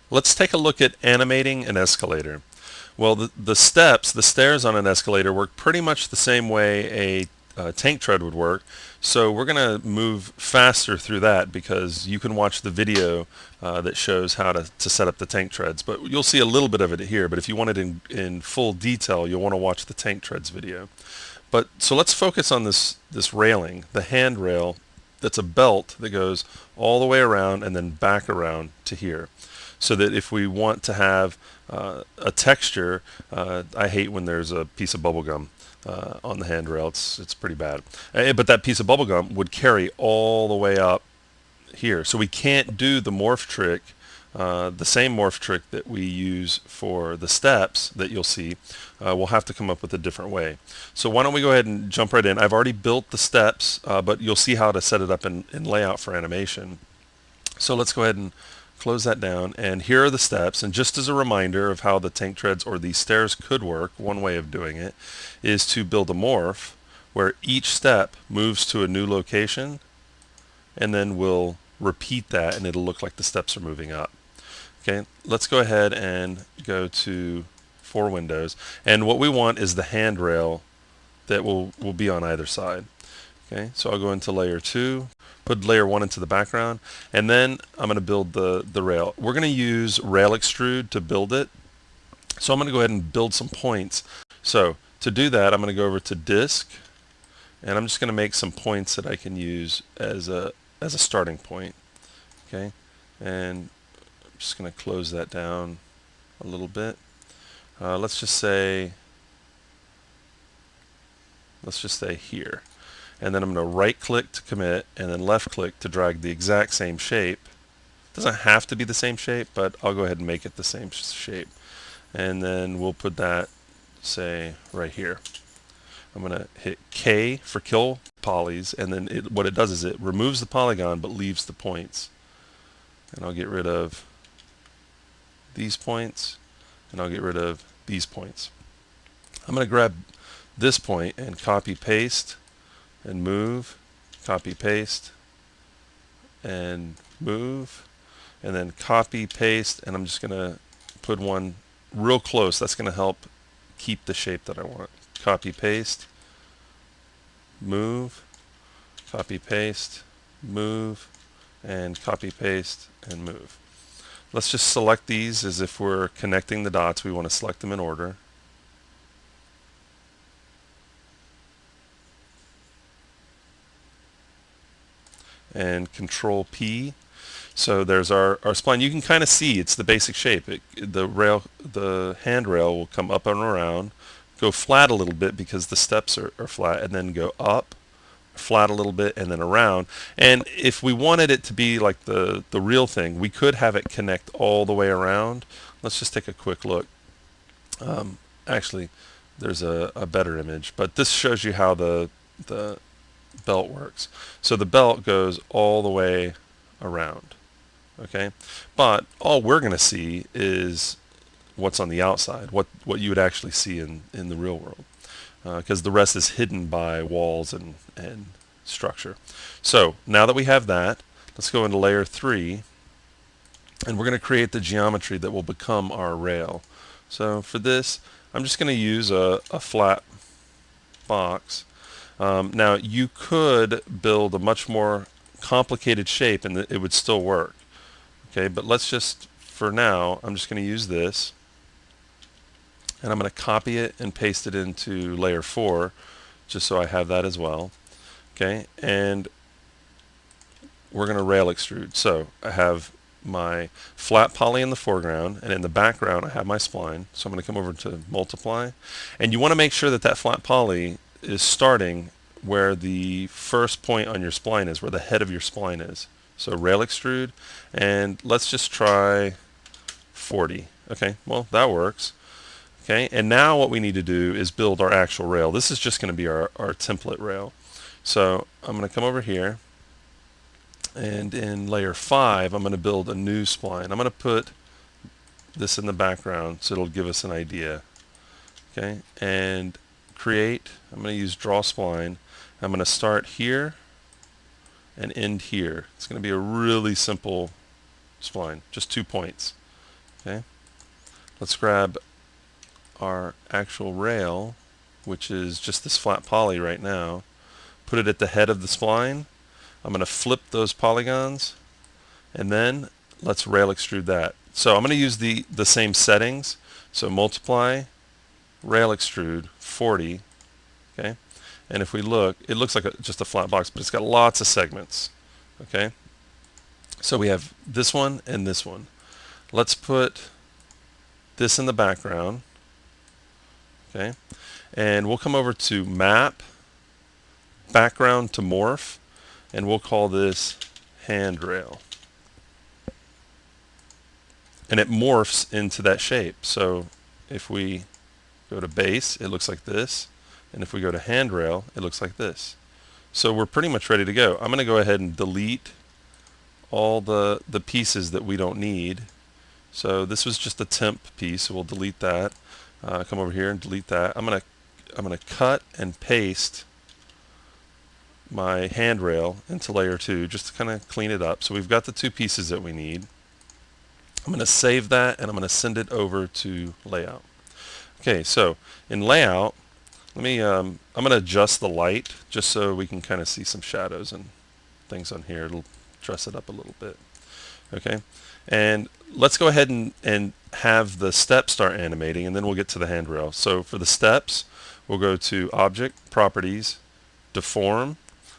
Let's take a look at animating an escalator. Well, the steps, the stairs on an escalator work pretty much the same way a tank tread would work. So we're going to move faster through that because you can watch the video that shows how to set up the tank treads. But you'll see a little bit of it here. But if you want it in full detail, you'll want to watch the tank treads video. But so let's focus on this railing, the handrail that's a belt that goes all the way around and then back around to here. So that if we want to have a texture, I hate when there's a piece of bubble gum on the handrail. It's pretty bad. But that piece of bubble gum would carry all the way up here. So we can't do the morph trick, the same morph trick that we use for the steps that you'll see. We'll have to come up with a different way. So why don't we go ahead and jump right in. I've already built the steps, but you'll see how to set it up in layout for animation. So let's go ahead and close that down, and here are the steps. And just as a reminder of how the tank treads or these stairs could work, one way of doing it is to build a morph where each step moves to a new location, and then we'll repeat that and it'll look like the steps are moving up. Okay, let's go ahead and go to 4 windows, and what we want is the handrail that will be on either side. Okay, so I'll go into layer 2, put layer 1 into the background, and then I'm going to build the rail. We're going to use rail extrude to build it, so I'm going to go ahead and build some points. So to do that, I'm going to go over to disk, and I'm just going to make some points that I can use as a starting point. Okay, and I'm just going to close that down a little bit. Let's just say here. And then I'm going to right click to commit and then left click to drag the exact same shape. It doesn't have to be the same shape, but I'll go ahead and make it the same shape. And then we'll put that, say, right here. I'm going to hit K for kill polys, and then what it does is it removes the polygon but leaves the points. And I'll get rid of these points, and I'll get rid of these points. I'm going to grab this point and copy paste and move, copy paste and move, and then copy paste, and I'm just going to put one real close. That's going to help keep the shape that I want. Copy paste, move, copy paste, move, and copy paste and move. Let's just select these as if we're connecting the dots. We want to select them in order. And Control P. So there's our spline. You can kind of see it's the basic shape. The handrail will come up and around, go flat a little bit because the steps are flat, and then go up, flat a little bit, and then around. And if we wanted it to be like the real thing, we could have it connect all the way around. Let's just take a quick look. Actually, there's a better image, but this shows you how the belt works. So the belt goes all the way around, okay? But all we're going to see is what's on the outside, what you would actually see in the real world, because the rest is hidden by walls and structure. So now that we have that, let's go into layer 3, and we're going to create the geometry that will become our rail. So for this, I'm just going to use a flat box. Now you could build a much more complicated shape and it would still work. Okay, but let's just, for now, I'm just going to use this, and I'm going to copy it and paste it into layer 4 just so I have that as well. Okay, and we're going to rail extrude. So I have my flat poly in the foreground, and in the background I have my spline. So I'm going to come over to multiply, and you want to make sure that that flat poly is starting where the first point on your spline is, where the head of your spline is. So rail extrude, and let's just try 40. Okay, well that works. Okay, and now what we need to do is build our actual rail. This is just going to be our template rail. So I'm going to come over here, and in layer 5 I'm going to build a new spline. I'm going to put this in the background so it'll give us an idea. Okay, and create, I'm going to use draw spline. I'm going to start here and end here. It's going to be a really simple spline, just 2 points. Okay, let's grab our actual rail, which is just this flat poly right now, put it at the head of the spline. I'm going to flip those polygons, and then let's rail extrude that. So I'm going to use the same settings. So multiply, rail extrude, 40. Okay, and if we look, it looks like just a flat box, but it's got lots of segments. Okay, so we have this one and this one. Let's put this in the background. Okay, and we'll come over to map, background to morph, and we'll call this handrail. And it morphs into that shape. So if we go to base, it looks like this. And if we go to handrail, it looks like this. So we're pretty much ready to go. I'm going to go ahead and delete all the pieces that we don't need. So this was just a temp piece, so we'll delete that. Come over here and delete that. I'm gonna cut and paste my handrail into layer 2 just to kind of clean it up. So we've got the two pieces that we need. I'm going to save that and I'm going to send it over to layout. Okay, so in layout, let me I'm going to adjust the light just so we can kind of see some shadows and things on here. It'll dress it up a little bit. Okay, and let's go ahead and have the steps start animating, and then we'll get to the handrail. So for the steps, we'll go to Object, Properties, Deform.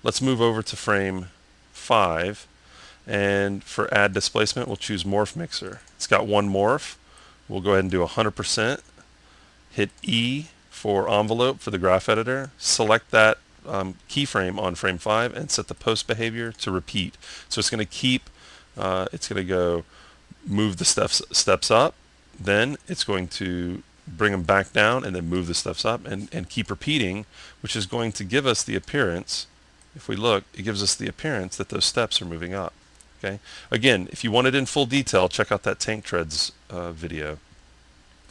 Let's move over to frame 5, and for Add Displacement, we'll choose Morph Mixer. It's got one morph. We'll go ahead and do 100%. Hit E for Envelope for the graph editor. Select that keyframe on frame 5 and set the post behavior to repeat. So it's going to keep, it's going to go move the steps up, then it's going to bring them back down and then move the steps up and keep repeating, which is going to give us the appearance. If we look, it gives us the appearance that those steps are moving up. Okay. Again, if you want it in full detail, check out that tank treads video.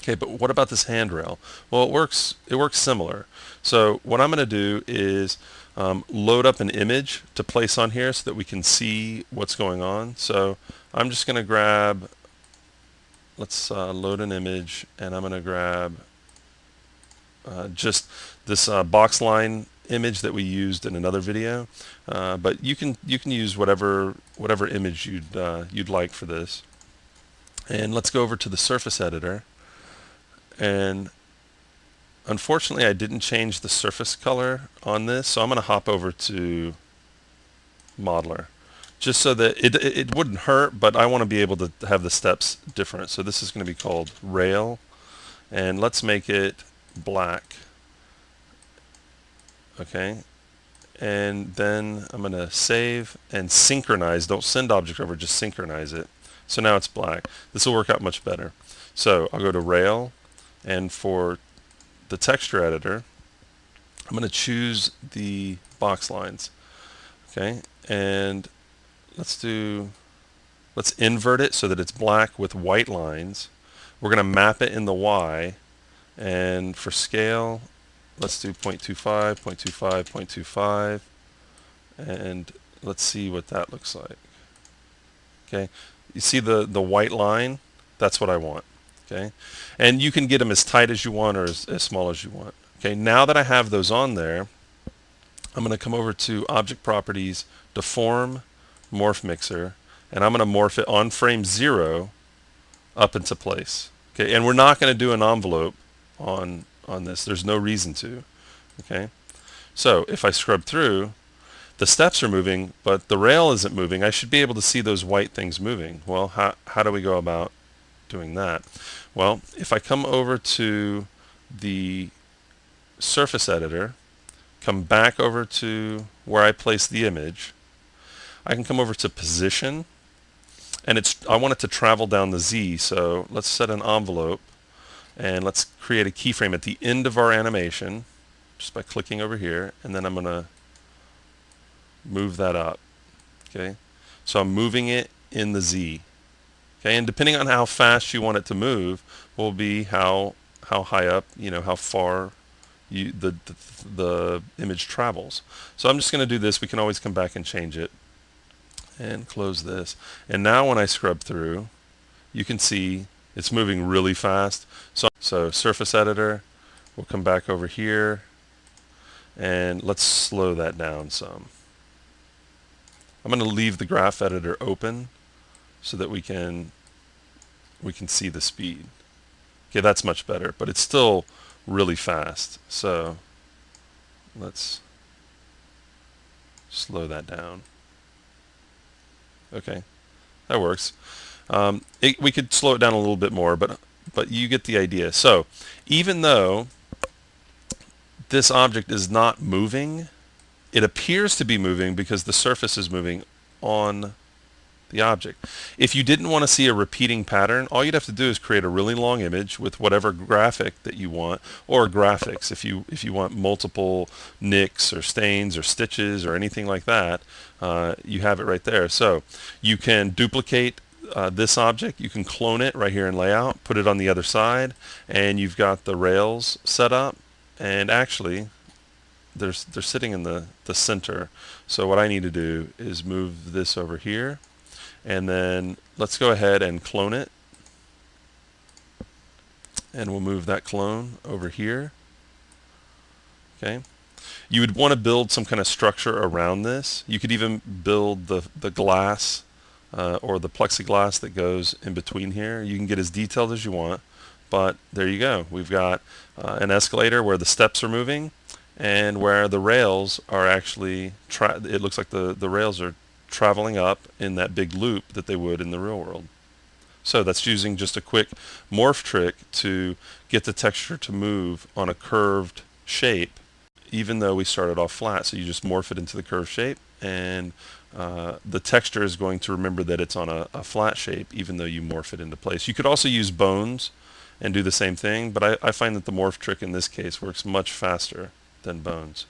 Okay, but what about this handrail? Well, it works similar. So what I'm going to do is load up an image to place on here so that we can see what's going on. So I'm just going to grab, let's load an image, and I'm going to grab just this box line image that we used in another video. But you can use whatever image you'd like for this. And let's go over to the surface editor. And unfortunately, I didn't change the surface color on this, so I'm going to hop over to Modeler, just so that it wouldn't hurt, but I want to be able to have the steps different. So this is going to be called Rail, and let's make it black. Okay, and then I'm going to save and synchronize. Don't send object over, just synchronize it. So now it's black. This will work out much better. So I'll go to Rail, and for the texture editor, I'm going to choose the box lines. Okay, and let's invert it so that it's black with white lines. We're going to map it in the Y, and for scale, let's do 0.25, 0.25, 0.25, and let's see what that looks like. Okay, you see the white line? That's what I want. Okay, and you can get them as tight as you want or as small as you want. Okay, now that I have those on there, I'm going to come over to Object Properties, Deform, Morph Mixer, and I'm going to morph it on frame 0 up into place. Okay, and we're not going to do an envelope on this. There's no reason to. Okay, so if I scrub through, the steps are moving, but the rail isn't moving. I should be able to see those white things moving. Well, how do we go about doing that? Well, if I come over to the surface editor, come back over to where I place the image, I can come over to position, and I want it to travel down the Z, so let's set an envelope, and let's create a keyframe at the end of our animation just by clicking over here, and then I'm going to move that up. Okay, so I'm moving it in the Z. Okay, and depending on how fast you want it to move will be how high up, how far the image travels. So I'm just going to do this. We can always come back and change it and close this. And now when I scrub through, you can see It's moving really fast. So surface editor, we'll come back over here and let's slow that down some. I'm going to leave the graph editor open so that we can see the speed. Okay, that's much better, but it's still really fast. So let's slow that down. Okay, that works. We could slow it down a little bit more, but you get the idea. So even though this object is not moving, it appears to be moving because the surface is moving on the object. If you didn't want to see a repeating pattern, all you'd have to do is create a really long image with whatever graphic that you want, or graphics if you want multiple nicks or stains or stitches or anything like that. You have it right there. So you can duplicate this object, you can clone it right here in layout, put it on the other side, and you've got the rails set up. And actually they're sitting in the center. So what I need to do is move this over here, and then let's go ahead and clone it, and we'll move that clone over here. Okay, you would want to build some kind of structure around this. You could even build the glass or the plexiglass that goes in between here. You can get as detailed as you want, but there you go. We've got an escalator where the steps are moving and where the rails are actually, it looks like the rails are traveling up in that big loop that they would in the real world. So that's using just a quick morph trick to get the texture to move on a curved shape, even though we started off flat. So you just morph it into the curved shape, and the texture is going to remember that it's on a flat shape, even though you morph it into place. You could also use bones and do the same thing, but I find that the morph trick in this case works much faster than bones.